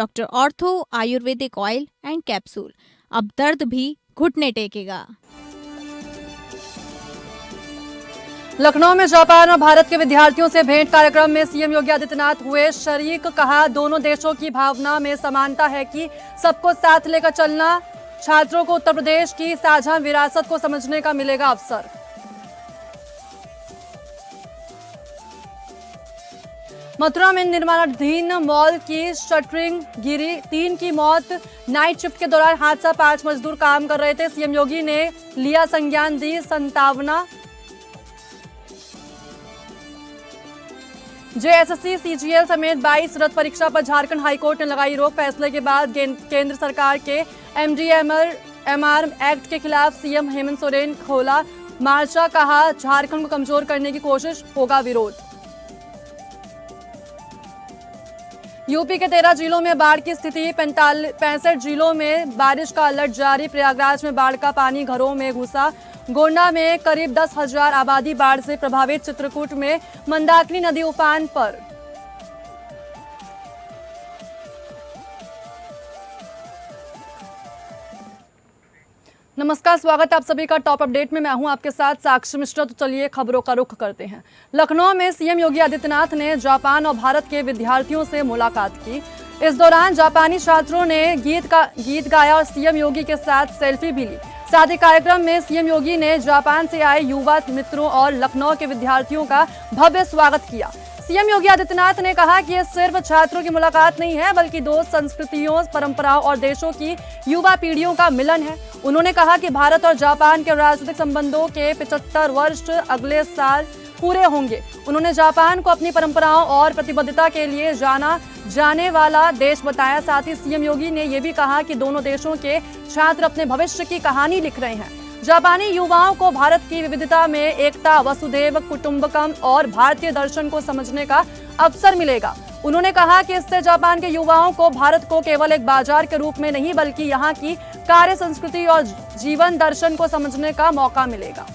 Doctor ortho Ayurvedic oil and capsule. अब दर्द भी घुटने टेकेगा। लखनऊ में जापान और भारत के विद्यार्थियों से भेंट कार्यक्रम में सीएम योगी आदित्यनाथ हुए शरीक। कहा, दोनों देशों की भावना में समानता है कि सबको साथ लेकर चलना। छात्रों को उत्तर प्रदेश की साझा विरासत को समझने का मिलेगा अवसर। मथुरा में निर्माणाधीन मॉल की शटरिंग गिरी, 3 की मौत। नाइट शिफ्ट के दौरान हादसा, 5 मजदूर काम कर रहे थे। सीएम योगी ने लिया संज्ञान, दी सांत्वना। जेएसएससी सीजीएल समेत 22 रद्द परीक्षा पर झारखंड हाईकोर्ट ने लगाई रोक। फैसले के बाद केंद्र सरकार के एमडीएमआर एक्ट के खिलाफ सीएम हेमंत सोरेन खोला मार्चा। कहा, झारखंड को कमजोर करने की कोशिश, होगा विरोध। यूपी के 13 जिलों में बाढ़ की स्थिति, 65 जिलों में बारिश का अलर्ट जारी। प्रयागराज में बाढ़ का पानी घरों में घुसा। गोंडा में करीब 10,000 आबादी बाढ़ से प्रभावित। चित्रकूट में मंदाकिनी नदी उफान पर। नमस्कार, स्वागत है आप सभी का टॉप अपडेट में। मैं हूं आपके साथ साक्षी मिश्रा। तो चलिए खबरों का रुख करते हैं। लखनऊ में सीएम योगी आदित्यनाथ ने जापान और भारत के विद्यार्थियों से मुलाकात की। इस दौरान जापानी छात्रों ने गीत गाया और सीएम योगी के साथ सेल्फी भी ली। साथ ही कार्यक्रम में सीएम योगी ने जापान से आए युवा मित्रों और लखनऊ के विद्यार्थियों का भव्य स्वागत किया। सीएम योगी आदित्यनाथ ने कहा कि यह सिर्फ छात्रों की मुलाकात नहीं है, बल्कि दो संस्कृतियों, परंपराओं और देशों की युवा पीढ़ियों का मिलन है। उन्होंने कहा कि भारत और जापान के राजनीतिक संबंधों के 75 वर्ष अगले साल पूरे होंगे। उन्होंने जापान को अपनी परंपराओं और प्रतिबद्धता के लिए जाना जाने वाला देश बताया। साथ ही सीएम योगी ने यह भी कहा कि दोनों देशों के छात्र अपने भविष्य की कहानी लिख रहे हैं। जापानी युवाओं को भारत की विविधता में एकता, वसुधैव कुटुंबकम और भारतीय दर्शन को समझने का अवसर मिलेगा। उन्होंने कहा कि इससे जापान के युवाओं को भारत को केवल एक बाजार के रूप में नहीं, बल्कि यहाँ की कार्य संस्कृति और जीवन दर्शन को समझने का मौका मिलेगा।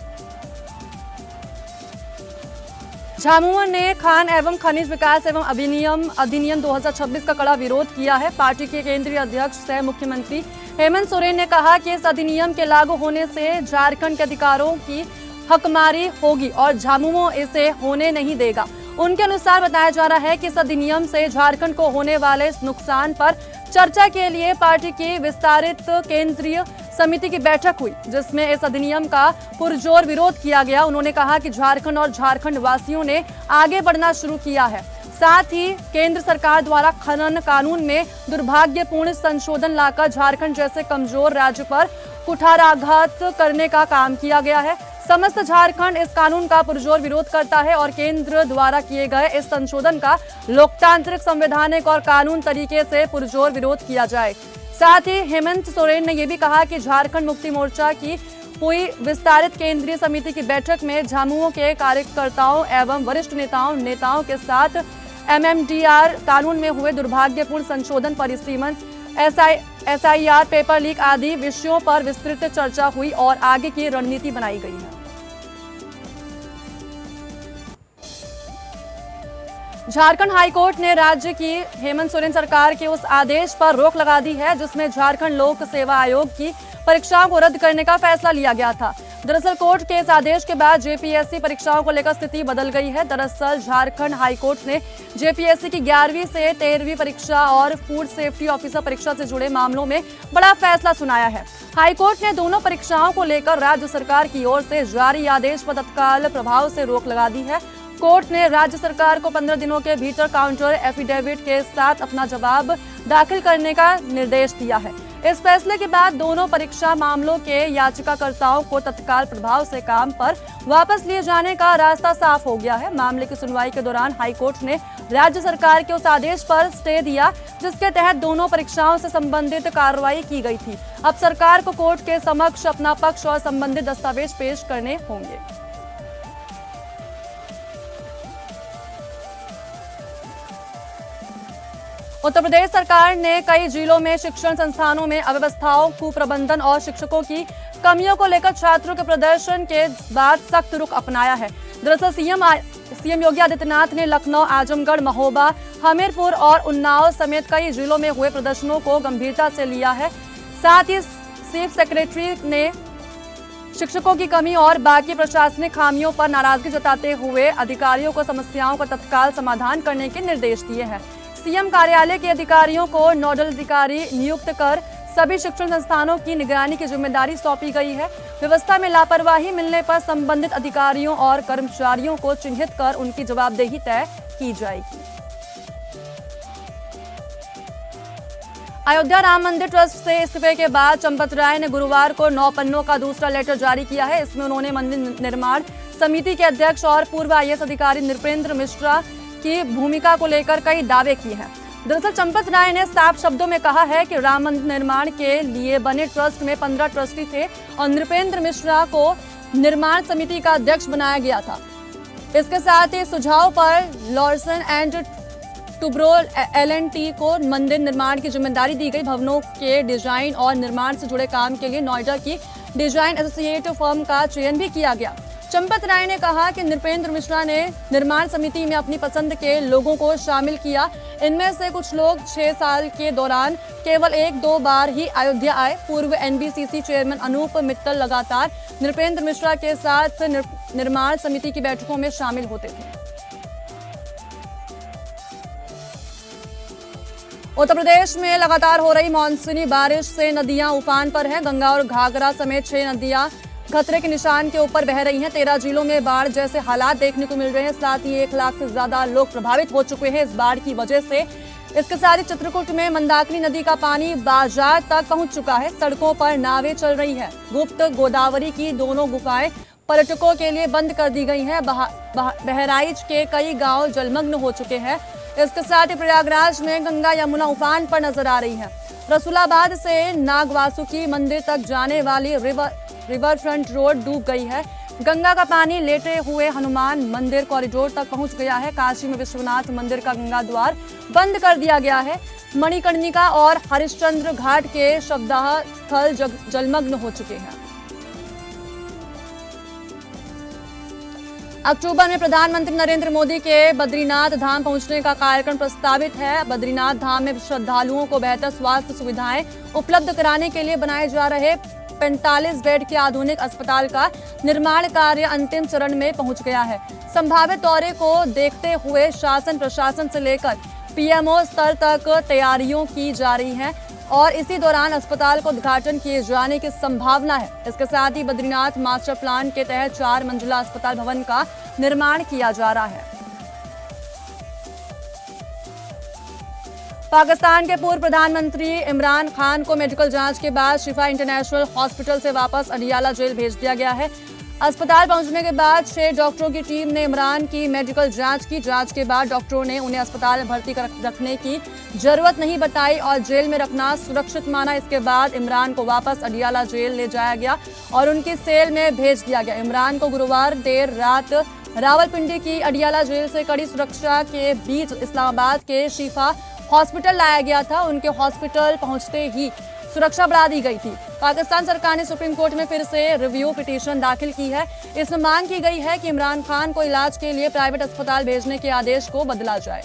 झामुमो ने खान एवं खनिज विकास एवं अधिनियम 2026 का कड़ा विरोध किया है। पार्टी के केंद्रीय अध्यक्ष सह मुख्यमंत्री हेमंत सोरेन ने कहा कि इस अधिनियम के लागू होने से झारखंड के अधिकारों की हकमारी होगी और झामुमो इसे होने नहीं देगा। उनके अनुसार बताया जा रहा है कि इस अधिनियम से झारखंड को होने वाले नुकसान पर चर्चा के लिए पार्टी की विस्तारित केंद्रीय समिति की बैठक हुई, जिसमें इस अधिनियम का पुरजोर विरोध किया गया। उन्होंने कहा कि झारखंड और झारखंड वासियों ने आगे बढ़ना शुरू किया है। साथ ही केंद्र सरकार द्वारा खनन कानून में दुर्भाग्यपूर्ण संशोधन लाकर झारखंड जैसे कमजोर राज्य पर कुठाराघात करने का काम किया गया है। समस्त झारखंड इस कानून का पुरजोर विरोध करता है और केंद्र द्वारा किए गए इस संशोधन का लोकतांत्रिक, संवैधानिक और कानून तरीके से पुरजोर विरोध किया जाए। साथ ही हेमंत सोरेन ने यह भी कहा कि झारखंड मुक्ति मोर्चा की हुई विस्तारित केंद्रीय समिति की बैठक में झामुमो के कार्यकर्ताओं एवं वरिष्ठ नेताओं के साथ एमएमडीआर कानून में हुए दुर्भाग्यपूर्ण संशोधन, परिसीमन, एसआईआर, पेपर लीक आदि विषयों पर विस्तृत चर्चा हुई और आगे की रणनीति बनाई गई है। झारखंड हाईकोर्ट ने राज्य की हेमंत सोरेन सरकार के उस आदेश पर रोक लगा दी है, जिसमें झारखंड लोक सेवा आयोग की परीक्षाओं को रद्द करने का फैसला लिया गया था। दरअसल कोर्ट के इस आदेश के बाद जेपीएससी परीक्षाओं को लेकर स्थिति बदल गई है। दरअसल झारखंड हाईकोर्ट ने जेपीएससी की 11वीं से 13वीं परीक्षा और फूड सेफ्टी ऑफिसर परीक्षा से जुड़े मामलों में बड़ा फैसला सुनाया है। हाईकोर्ट ने दोनों परीक्षाओं को लेकर राज्य सरकार की ओर से जारी आदेश पर तत्काल प्रभाव से रोक लगा दी है। कोर्ट ने राज्य सरकार को 15 दिनों के भीतर काउंटर एफिडेविट के साथ अपना जवाब दाखिल करने का निर्देश दिया है। इस फैसले के बाद दोनों परीक्षा मामलों के याचिकाकर्ताओं को तत्काल प्रभाव से काम पर वापस लिए जाने का रास्ता साफ हो गया है। मामले की सुनवाई के दौरान हाईकोर्ट ने राज्य सरकार के उस आदेश पर स्टे दिया, जिसके तहत दोनों परीक्षाओं से संबंधित कार्रवाई की गई थी। अब सरकार को कोर्ट के समक्ष अपना पक्ष और संबंधित दस्तावेज पेश करने होंगे। उत्तर प्रदेश सरकार ने कई जिलों में शिक्षण संस्थानों में अव्यवस्थाओं, कुप्रबंधन और शिक्षकों की कमियों को लेकर छात्रों के प्रदर्शन के बाद सख्त रुख अपनाया है। दरअसल सीएम योगी आदित्यनाथ ने लखनऊ, आजमगढ़, महोबा, हमीरपुर और उन्नाव समेत कई जिलों में हुए प्रदर्शनों को गंभीरता से लिया है। साथ ही चीफ सेक्रेटरी ने शिक्षकों की कमी और बाकी प्रशासनिक खामियों पर नाराजगी जताते हुए अधिकारियों को समस्याओं का तत्काल समाधान करने के निर्देश दिए हैं। सीएम कार्यालय के अधिकारियों को नोडल अधिकारी नियुक्त कर सभी शिक्षण संस्थानों की निगरानी की जिम्मेदारी सौंपी गई है। व्यवस्था में लापरवाही मिलने पर संबंधित अधिकारियों और कर्मचारियों को चिन्हित कर उनकी जवाबदेही तय की जाएगी। अयोध्या राम मंदिर ट्रस्ट से इस्तीफे के बाद चंपत राय ने गुरुवार को 9 पन्नों का दूसरा लेटर जारी किया है। इसमें उन्होंने मंदिर निर्माण समिति के अध्यक्ष और पूर्व आईएएस अधिकारी नृपेंद्र मिश्रा की भूमिका को लेकर कई दावे किए हैं। दरअसल चंपत राय ने साफ शब्दों में कहा है कि राम मंदिर निर्माण के लिए बने ट्रस्ट में 15 ट्रस्टी थे और नृपेंद्र मिश्रा को निर्माण समिति का अध्यक्ष बनाया गया था। इसके साथ ही सुझाव पर लॉर्सन एंड टुब्रो LNT को मंदिर निर्माण की जिम्मेदारी दी गई। भवनों के डिजाइन और निर्माण से जुड़े काम के लिए नोएडा की डिजाइन एसोसिएट फर्म का चयन भी किया गया। चंपत राय ने कहा कि नृपेंद्र मिश्रा ने निर्माण समिति में अपनी पसंद के लोगों को शामिल किया। इनमें से कुछ लोग 6 साल के दौरान केवल 1-2 बार ही अयोध्या आए। पूर्व NBCC चेयरमैन अनूप मित्तल लगातार नृपेंद्र मिश्रा के साथ निर्माण समिति की बैठकों में शामिल होते थे। उत्तर प्रदेश में लगातार हो रही मानसूनी बारिश से नदियां उफान पर हैं। गंगा और घाघरा समेत 6 नदियां खतरे के निशान के ऊपर बह रही हैं। 13 जिलों में बाढ़ जैसे हालात देखने को मिल रहे हैं। साथ ही 1 लाख से ज्यादा लोग प्रभावित हो चुके हैं इस बाढ़ की वजह से। इसके साथ ही चित्रकूट में मंदाकिनी नदी का पानी बाजार तक पहुंच चुका है। सड़कों पर नावें चल रही है। गुप्त गोदावरी की दोनों गुफाएं पर्यटकों के लिए बंद कर दी गई हैं। बहराइच के कई गांव जलमग्न हो चुके हैं। इसके साथ ही प्रयागराज में गंगा यमुना उफान पर नजर आ रही है। रसूलाबाद से नागवासुकी मंदिर तक जाने वाली रिवर फ्रंट रोड डूब गई है। गंगा का पानी लेटे हुए हनुमान मंदिर कॉरिडोर तक पहुंच गया है। काशी में विश्वनाथ मंदिर का गंगा द्वार बंद कर दिया गया है। मणिकर्णिका और हरिश्चंद्र घाट के शवदाह स्थल जलमग्न हो चुके हैं। अक्टूबर में प्रधानमंत्री नरेंद्र मोदी के बद्रीनाथ धाम पहुंचने का कार्यक्रम प्रस्तावित है। बद्रीनाथ धाम में श्रद्धालुओं को बेहतर स्वास्थ्य सुविधाएं उपलब्ध कराने के लिए बनाए जा रहे 45 बेड के आधुनिक अस्पताल का निर्माण कार्य अंतिम चरण में पहुंच गया है। संभावित दौरे को देखते हुए शासन प्रशासन से लेकर PMO स्तर तक तैयारियों की जा रही हैं और इसी दौरान अस्पताल को उद्घाटन किए जाने की संभावना है। इसके साथ ही बद्रीनाथ मास्टर प्लान के तहत 4 मंजिला अस्पताल भवन का निर्माण किया जा रहा है। पाकिस्तान के पूर्व प्रधानमंत्री इमरान खान को मेडिकल जांच के बाद शिफा इंटरनेशनल हॉस्पिटल से वापस अडियाला जेल भेज दिया गया है। अस्पताल पहुंचने के बाद 6 डॉक्टरों की टीम ने इमरान की मेडिकल जांच की। जांच के बाद डॉक्टरों ने उन्हें अस्पताल में भर्ती रखने की जरूरत नहीं बताई और जेल में रखना सुरक्षित माना। इसके बाद इमरान को वापस अडियाला जेल ले जाया गया और उनकी सेल में भेज दिया गया। इमरान को गुरुवार देर रात रावलपिंडी की अडियाला जेल से कड़ी सुरक्षा के बीच इस्लामाबाद के शिफा हॉस्पिटल लाया गया था। उनके हॉस्पिटल पहुंचते ही सुरक्षा बढ़ा दी गई थी। पाकिस्तान सरकार ने सुप्रीम कोर्ट में फिर से रिव्यू पिटीशन दाखिल की है। इसमें मांग की गई है कि इमरान खान को इलाज के लिए प्राइवेट अस्पताल भेजने के आदेश को बदला जाए।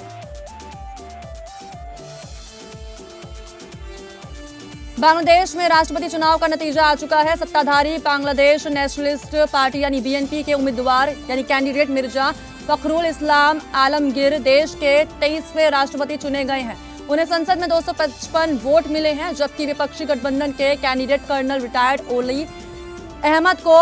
बांग्लादेश में राष्ट्रपति चुनाव का नतीजा आ चुका है। सत्ताधारी बांग्लादेश नेशनलिस्ट पार्टी यानी BNP के उम्मीदवार यानी कैंडिडेट मिर्जा फखरुल इस्लाम आलमगीर देश के 23वें राष्ट्रपति चुने गए हैं। उन्हें संसद में 255 वोट मिले हैं, जबकि विपक्षी गठबंधन के कैंडिडेट कर्नल रिटायर्ड ओली अहमद को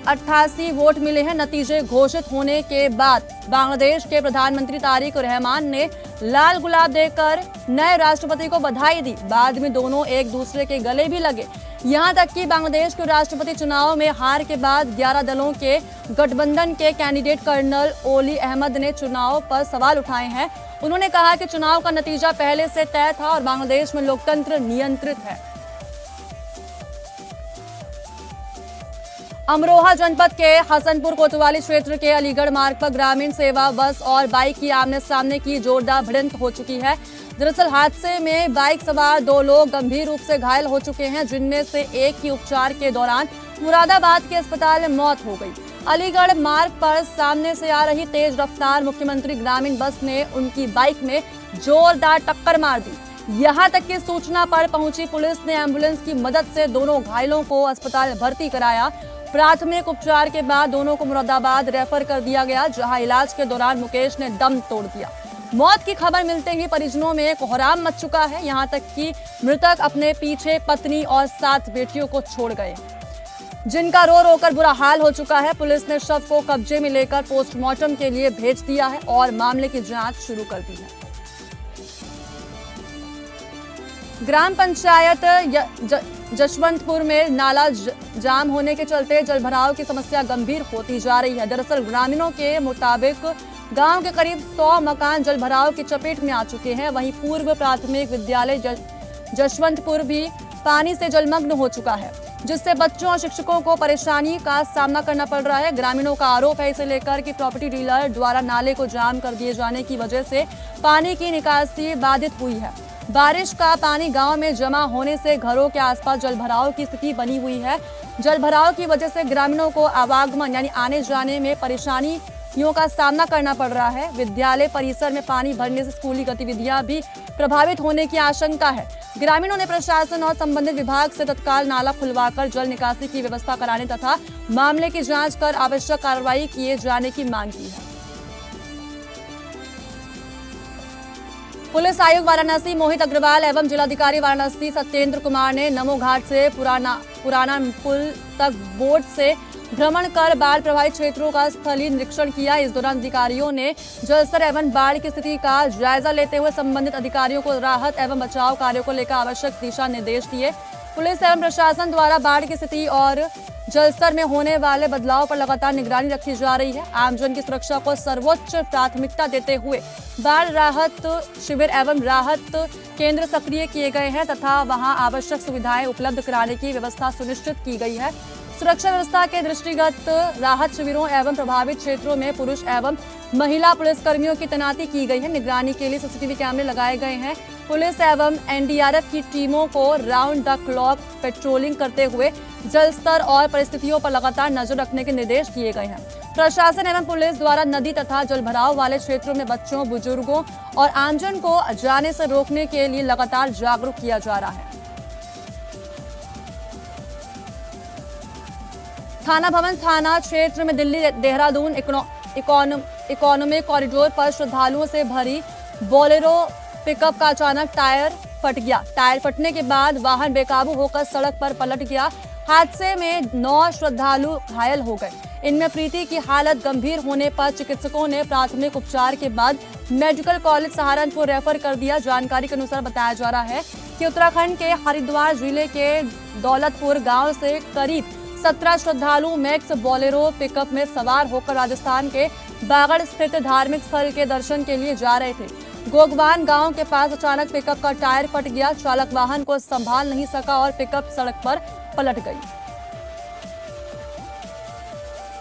88 वोट मिले हैं। नतीजे घोषित होने के बाद बांग्लादेश के प्रधानमंत्री तारिक रहमान ने लाल गुलाब देकर नए राष्ट्रपति को बधाई दी। बाद में दोनों एक दूसरे के गले भी लगे। यहां तक कि बांग्लादेश के राष्ट्रपति चुनाव में हार के बाद 11 दलों के गठबंधन के कैंडिडेट कर्नल ओली अहमद ने चुनाव पर सवाल उठाए हैं। उन्होंने कहा कि चुनाव का नतीजा पहले से तय था और बांग्लादेश में लोकतंत्र नियंत्रित है। अमरोहा जनपद के हसनपुर कोतवाली क्षेत्र के अलीगढ़ मार्ग पर ग्रामीण सेवा बस और बाइक की आमने सामने की जोरदार भिड़ंत हो चुकी है। दरअसल हादसे में बाइक सवार 2 लोग गंभीर रूप से घायल हो चुके हैं, जिनमें से एक की उपचार के दौरान मुरादाबाद के अस्पताल में मौत हो गई। अलीगढ़ मार्ग पर सामने से आ रही तेज रफ्तार मुख्यमंत्री ग्रामीण बस ने उनकी बाइक में जोरदार टक्कर मार दी। यहां तक कि सूचना पर पहुंची पुलिस ने एम्बुलेंस की मदद से दोनों घायलों को अस्पताल में भर्ती कराया। प्राथमिक उपचार के बाद दोनों को मुरादाबाद रेफर कर दिया गया, जहां इलाज के दौरान मुकेश ने दम तोड़ दिया। मौत की खबर मिलते ही परिजनों में कोहराम मच चुका है। यहां तक कि मृतक अपने पीछे पत्नी और 7 बेटियों को छोड़ गए, जिनका रो रो कर बुरा हाल हो चुका है। पुलिस ने शव को कब्जे में लेकर पोस्टमार्टम के लिए भेज दिया है और मामले की जांच शुरू कर दी है। ग्राम पंचायत जशवंतपुर में नाला जाम होने के चलते जलभराव की समस्या गंभीर होती जा रही है। दरअसल ग्रामीणों के मुताबिक गांव के करीब 100 मकान जलभराव की चपेट में आ चुके हैं। वहीं पूर्व प्राथमिक विद्यालय जशवंतपुर भी पानी से जलमग्न हो चुका है, जिससे बच्चों और शिक्षकों को परेशानी का सामना करना पड़ रहा है। ग्रामीणों का आरोप है इसे लेकर कि प्रॉपर्टी डीलर द्वारा नाले को जाम कर दिए जाने की वजह से पानी की निकासी बाधित हुई है। बारिश का पानी गांव में जमा होने से घरों के आसपास जलभराव की स्थिति बनी हुई है। जलभराव की वजह से ग्रामीणों को आवागमन यानी आने जाने में परेशानियों का सामना करना पड़ रहा है। विद्यालय परिसर में पानी भरने से स्कूली गतिविधियां भी प्रभावित होने की आशंका है। ग्रामीणों ने प्रशासन और संबंधित विभाग से तत्काल नाला खुलवाकर जल निकासी की व्यवस्था कराने तथा मामले की जांच कर आवश्यक कार्रवाई किए जाने की मांग की है। पुलिस आयुक्त वाराणसी मोहित अग्रवाल एवं जिलाधिकारी वाराणसी सत्येंद्र कुमार ने नमो घाट से पुराना पुल तक बोट से भ्रमण कर बाढ़ प्रभावित क्षेत्रों का स्थलीय निरीक्षण किया। इस दौरान अधिकारियों ने जलस्तर एवं बाढ़ की स्थिति का जायजा लेते हुए संबंधित अधिकारियों को राहत एवं बचाव कार्यों को लेकर आवश्यक दिशा निर्देश दिए। पुलिस एवं प्रशासन द्वारा बाढ़ की स्थिति और जलस्तर में होने वाले बदलाव पर लगातार निगरानी रखी जा रही है। आमजन की सुरक्षा को सर्वोच्च प्राथमिकता देते हुए बाढ़ राहत शिविर एवं राहत केंद्र सक्रिय किए गए हैं तथा वहां आवश्यक सुविधाएं उपलब्ध कराने की व्यवस्था सुनिश्चित की गई है। सुरक्षा व्यवस्था के दृष्टिगत राहत शिविरों एवं प्रभावित क्षेत्रों में पुरुष एवं महिला पुलिसकर्मियों की तैनाती की गई है। निगरानी के लिए सीसीटीवी कैमरे लगाए गए हैं। पुलिस एवं एनडीआरएफ की टीमों को राउंड द क्लॉक पेट्रोलिंग करते हुए जलस्तर और परिस्थितियों पर लगातार नजर रखने के निर्देश दिए गए हैं। प्रशासन एवं पुलिस द्वारा नदी तथा जलभराव वाले क्षेत्रों में बच्चों, बुजुर्गों और आमजन को जाने से रोकने के लिए लगातार जागरूक किया जा रहा है। थाना भवन थाना क्षेत्र में दिल्ली देहरादून इकोनॉमिक कॉरिडोर पर श्रद्धालुओं से भरी बोलेरो पिकअप का अचानक टायर फट गया। टायर फटने के बाद वाहन बेकाबू होकर सड़क पर पलट गया। हादसे में 9 श्रद्धालु घायल हो गए। इनमें प्रीति की हालत गंभीर होने पर चिकित्सकों ने प्राथमिक उपचार के बाद मेडिकल कॉलेज सहारनपुर रेफर कर दिया। जानकारी के अनुसार बताया जा रहा है कि उत्तराखंड के हरिद्वार जिले के दौलतपुर गांव से करीब 17 श्रद्धालु मैक्स बोलेरो पिकअप में सवार होकर राजस्थान के बागड़ स्थित धार्मिक स्थल के दर्शन के लिए जा रहे थे। गोगवान गांव के पास अचानक पिकअप का टायर फट गया। चालक वाहन को संभाल नहीं सका और पिकअप सड़क पर पलट गई।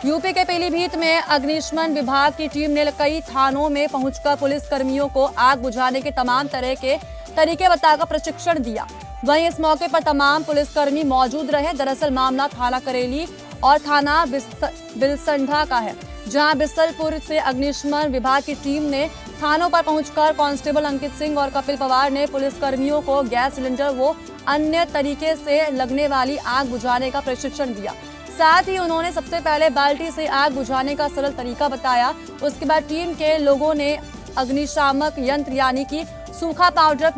यूपी के पीलीभीत में अग्निशमन विभाग की टीम ने कई थानों में पहुंचकर पुलिस कर्मियों को आग बुझाने के तमाम तरह के तरीके बताकर प्रशिक्षण दिया। वहीं इस मौके पर तमाम पुलिसकर्मी मौजूद रहे। दरअसल मामला थाना करेली और थाना बिलसंडा का है, जहां बिसलपुर से अग्निशमन विभाग की टीम ने थानों पर पहुंचकर कांस्टेबल अंकित सिंह और कपिल पवार ने पुलिसकर्मियों को गैस सिलेंडर व अन्य तरीके से लगने वाली आग बुझाने का प्रशिक्षण दिया। साथ ही उन्होंने सबसे पहले बाल्टी से आग बुझाने का सरल तरीका बताया। उसके बाद टीम के लोगों ने अग्निशामक यंत्र यानी कि सूखा पाउडर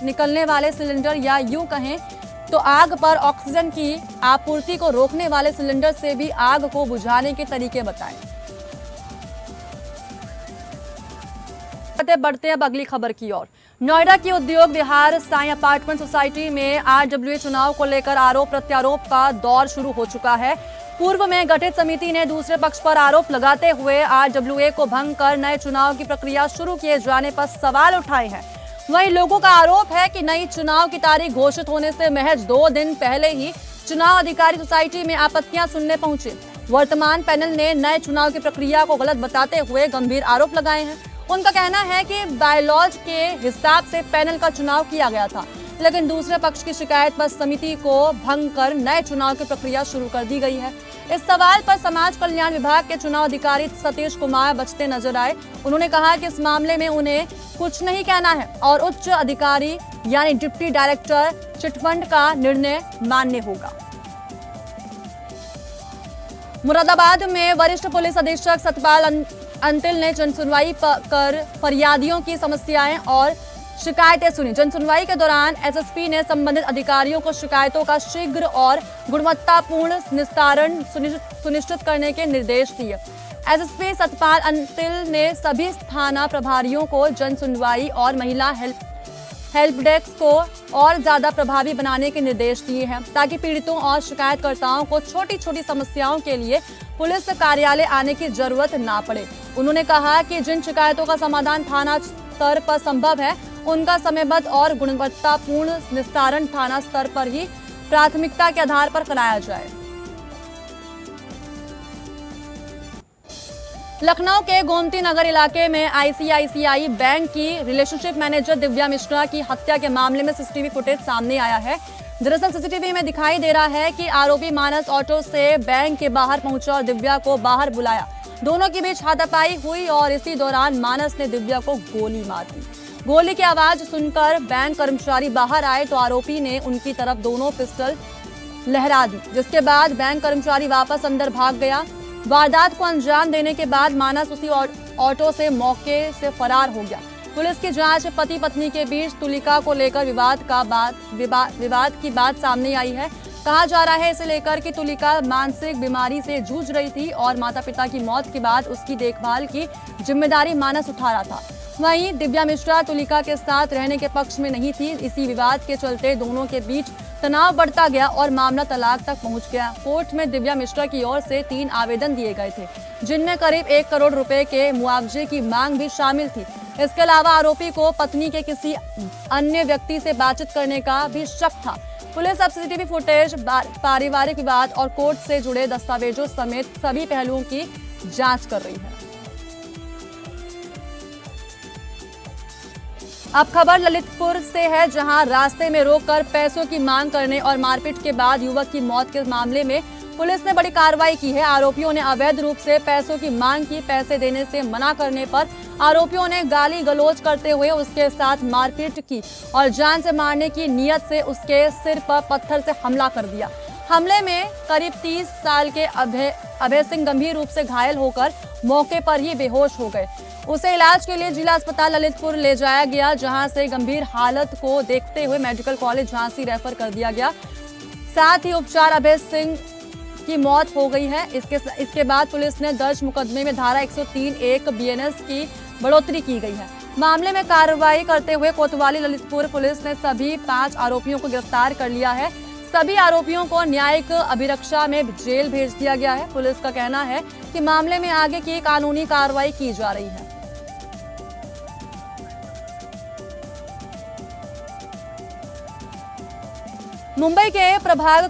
निकलने वाले सिलेंडर या यूं कहें तो आग पर ऑक्सीजन की आपूर्ति को रोकने वाले सिलेंडर से भी आग को बुझाने के तरीके बताए। बढ़ते अब अगली खबर की ओर। नोएडा की उद्योग विहार साई अपार्टमेंट सोसाइटी में आरडब्ल्यूए चुनाव को लेकर आरोप प्रत्यारोप का दौर शुरू हो चुका है। पूर्व में गठित समिति ने दूसरे पक्ष पर आरोप लगाते हुए आरडब्ल्यूए को भंग कर नए चुनाव की प्रक्रिया शुरू किए जाने पर सवाल उठाए हैं। वहीं लोगों का आरोप है कि नई चुनाव की तारीख घोषित होने से महज 2 दिन पहले ही चुनाव अधिकारी सोसाइटी में आपत्तियां सुनने पहुंचे। वर्तमान पैनल ने नए चुनाव की प्रक्रिया को गलत बताते हुए गंभीर आरोप लगाए हैं। उनका कहना है कि बायलॉज के हिसाब से पैनल का चुनाव किया गया था, लेकिन दूसरे पक्ष की शिकायत पर समिति को भंग कर नए चुनाव की प्रक्रिया शुरू कर दी गई है। इस सवाल पर समाज कल्याण विभाग के चुनाव अधिकारी सतीश कुमार बचते नजर आए। उन्होंने कहा कि इस मामले में उन्हें कुछ नहीं कहना है और उच्च अधिकारी यानी डिप्टी डायरेक्टर चिटफंड का निर्णय मान्य होगा। मुरादाबाद में वरिष्ठ पुलिस अधीक्षक सतपाल अंतिल ने जनसुनवाई कर फरियादियों की समस्याएं और शिकायतें सुनी। जनसुनवाई के दौरान एसएसपी ने संबंधित अधिकारियों को शिकायतों का शीघ्र और गुणवत्तापूर्ण निस्तारण सुनिश्चित करने के निर्देश दिए। एसएसपी सतपाल अंतिल ने सभी थाना प्रभारियों को जनसुनवाई और महिला हेल्प डेस्क को और ज्यादा प्रभावी बनाने के निर्देश दिए हैं, ताकि पीड़ितों और शिकायतकर्ताओं को छोटी छोटी समस्याओं के लिए पुलिस कार्यालय आने की जरूरत ना पड़े। उन्होंने कहा कि जिन शिकायतों का समाधान थाना स्तर पर संभव है, उनका समयबद्ध और गुणवत्तापूर्ण निस्तारण थाना स्तर पर ही प्राथमिकता के आधार पर कराया जाए। लखनऊ के गोमती नगर इलाके में आईसीआईसीआई बैंक की रिलेशनशिप मैनेजर दिव्या मिश्रा की हत्या के मामले में सीसीटीवी फुटेज सामने आया है। दरअसल सीसीटीवी में दिखाई दे रहा है कि आरोपी मानस ऑटो से बैंक के बाहर पहुंचा और दिव्या को बाहर बुलाया। दोनों के बीच हाथापाई हुई और इसी दौरान मानस ने दिव्या को गोली मार दी। गोली की आवाज सुनकर बैंक कर्मचारी बाहर आए तो आरोपी ने उनकी तरफ दोनों पिस्टल लहरा दी, जिसके बाद बैंक कर्मचारी वापस अंदर भाग गया। वारदात को अंजाम देने के बाद मानस उसी ऑटो से मौके से फरार हो गया। पुलिस की जांच में पति पत्नी के बीच तुलिका को लेकर विवाद की बात सामने आई है। कहा जा रहा है इसे लेकर कि तुलिका मानसिक बीमारी से जूझ रही थी और माता पिता की मौत के बाद उसकी देखभाल की जिम्मेदारी मानस उठा रहा था। वहीं दिव्या मिश्रा तुलिका के साथ रहने के पक्ष में नहीं थी। इसी विवाद के चलते दोनों के बीच तनाव बढ़ता गया और मामला तलाक तक पहुंच गया। कोर्ट में दिव्या मिश्रा की ओर से 3 आवेदन दिए गए थे, जिनमें करीब 1 करोड़ रुपए के मुआवजे की मांग भी शामिल थी। इसके अलावा आरोपी को पत्नी के किसी अन्य व्यक्ति से बातचीत करने का भी शक था। पुलिस अब सीसीटीवी फुटेज, पारिवारिक विवाद और कोर्ट से जुड़े दस्तावेजों समेत सभी पहलुओं की जांच कर रही है। अब खबर ललितपुर से है, जहां रास्ते में रोककर पैसों की मांग करने और मारपीट के बाद युवक की मौत के मामले में पुलिस ने बड़ी कार्रवाई की है। आरोपियों ने अवैध रूप से पैसों की मांग की। पैसे देने से मना करने पर आरोपियों ने गाली गलौज करते हुए उसके साथ मारपीट की और जान से मारने की नीयत से उसके सिर पर पत्थर से हमला कर दिया। हमले में करीब 30 साल के अभय सिंह गंभीर रूप से घायल होकर मौके पर ही बेहोश हो गए। उसे इलाज के लिए जिला अस्पताल ललितपुर ले जाया गया, जहां से गंभीर हालत को देखते हुए मेडिकल कॉलेज झांसी रेफर कर दिया गया। साथ ही उपचार अभय सिंह की मौत हो गई है। इसके बाद पुलिस ने दर्ज मुकदमे में धारा 103(1) BNS की बढ़ोतरी की गई है। मामले में कार्रवाई करते हुए कोतवाली ललितपुर पुलिस ने सभी 5 आरोपियों को गिरफ्तार कर लिया है। सभी आरोपियों को न्यायिक अभिरक्षा में जेल भेज दिया गया है। पुलिस का कहना है कि मामले में आगे की कानूनी कार्रवाई की जा रही है। मुंबई के प्रभाग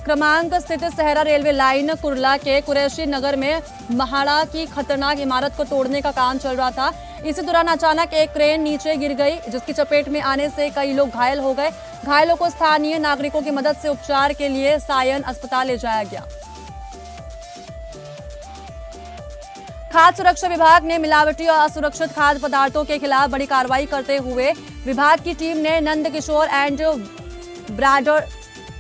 क्रमांक स्थित सहरा रेलवे लाइन कुर्ला के कुरैशी नगर में महाड़ा की खतरनाक इमारत को तोड़ने का काम चल रहा था। इसी दौरान अचानक एक क्रेन नीचे गिर गई, जिसकी चपेट में आने से कई लोग घायल हो गए। घायलों को स्थानीय नागरिकों की मदद से उपचार के लिए सायन अस्पताल ले जाया गया। खाद्य सुरक्षा विभाग ने मिलावटी और असुरक्षित खाद्य पदार्थों के खिलाफ बड़ी कार्रवाई करते हुए विभाग की टीम ने नंद किशोर एंड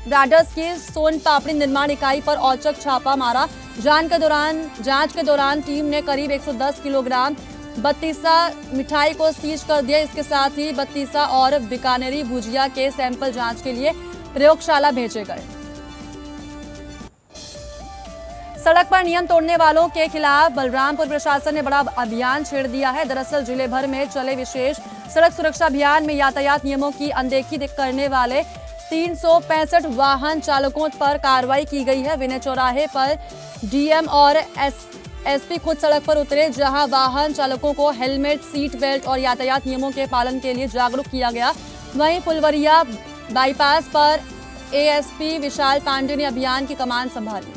ब्राडर्स की सोन पापड़ी निर्माण इकाई पर औचक छापा मारा। जांच के दौरान टीम ने करीब 110 किलोग्राम बत्तीसा मिठाई को सीज कर दिया। इसके साथ ही बत्तीसा और बीकानेरी भुजिया के सैंपल जांच के लिए प्रयोगशाला भेजे गए। सड़क पर नियम तोड़ने वालों के खिलाफ बलरामपुर प्रशासन ने बड़ा अभियान छेड़ दिया है। दरअसल जिले भर में चले विशेष सड़क सुरक्षा अभियान में यातायात नियमों की अनदेखी करने वाले 365 वाहन चालकों पर कार्रवाई की गई है। विनय चौराहे पर डीएम और एसपी खुद सड़क पर उतरे, जहां वाहन चालकों को हेलमेट, सीट बेल्ट और यातायात नियमों के पालन के लिए जागरूक किया गया। वहीं फुलवरिया बाईपास पर एएसपी विशाल पांडे ने अभियान की कमान संभाली।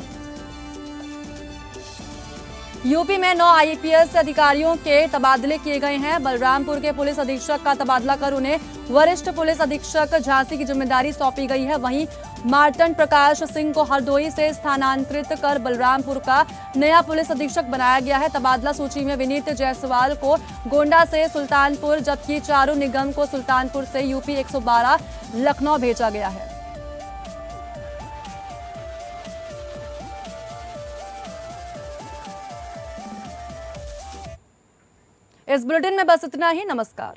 यूपी में 9 आईपीएस अधिकारियों के तबादले किए गए हैं। बलरामपुर के पुलिस अधीक्षक का तबादला कर उन्हें वरिष्ठ पुलिस अधीक्षक झांसी की जिम्मेदारी सौंपी गई है। वहीं मार्तंड प्रकाश सिंह को हरदोई से स्थानांतरित कर बलरामपुर का नया पुलिस अधीक्षक बनाया गया है। तबादला सूची में विनीत जायसवाल को गोंडा से सुल्तानपुर, जबकि चारू निगम को सुल्तानपुर से यूपी 112 लखनऊ भेजा गया है। इस बुलेटिन में बस इतना ही। नमस्कार।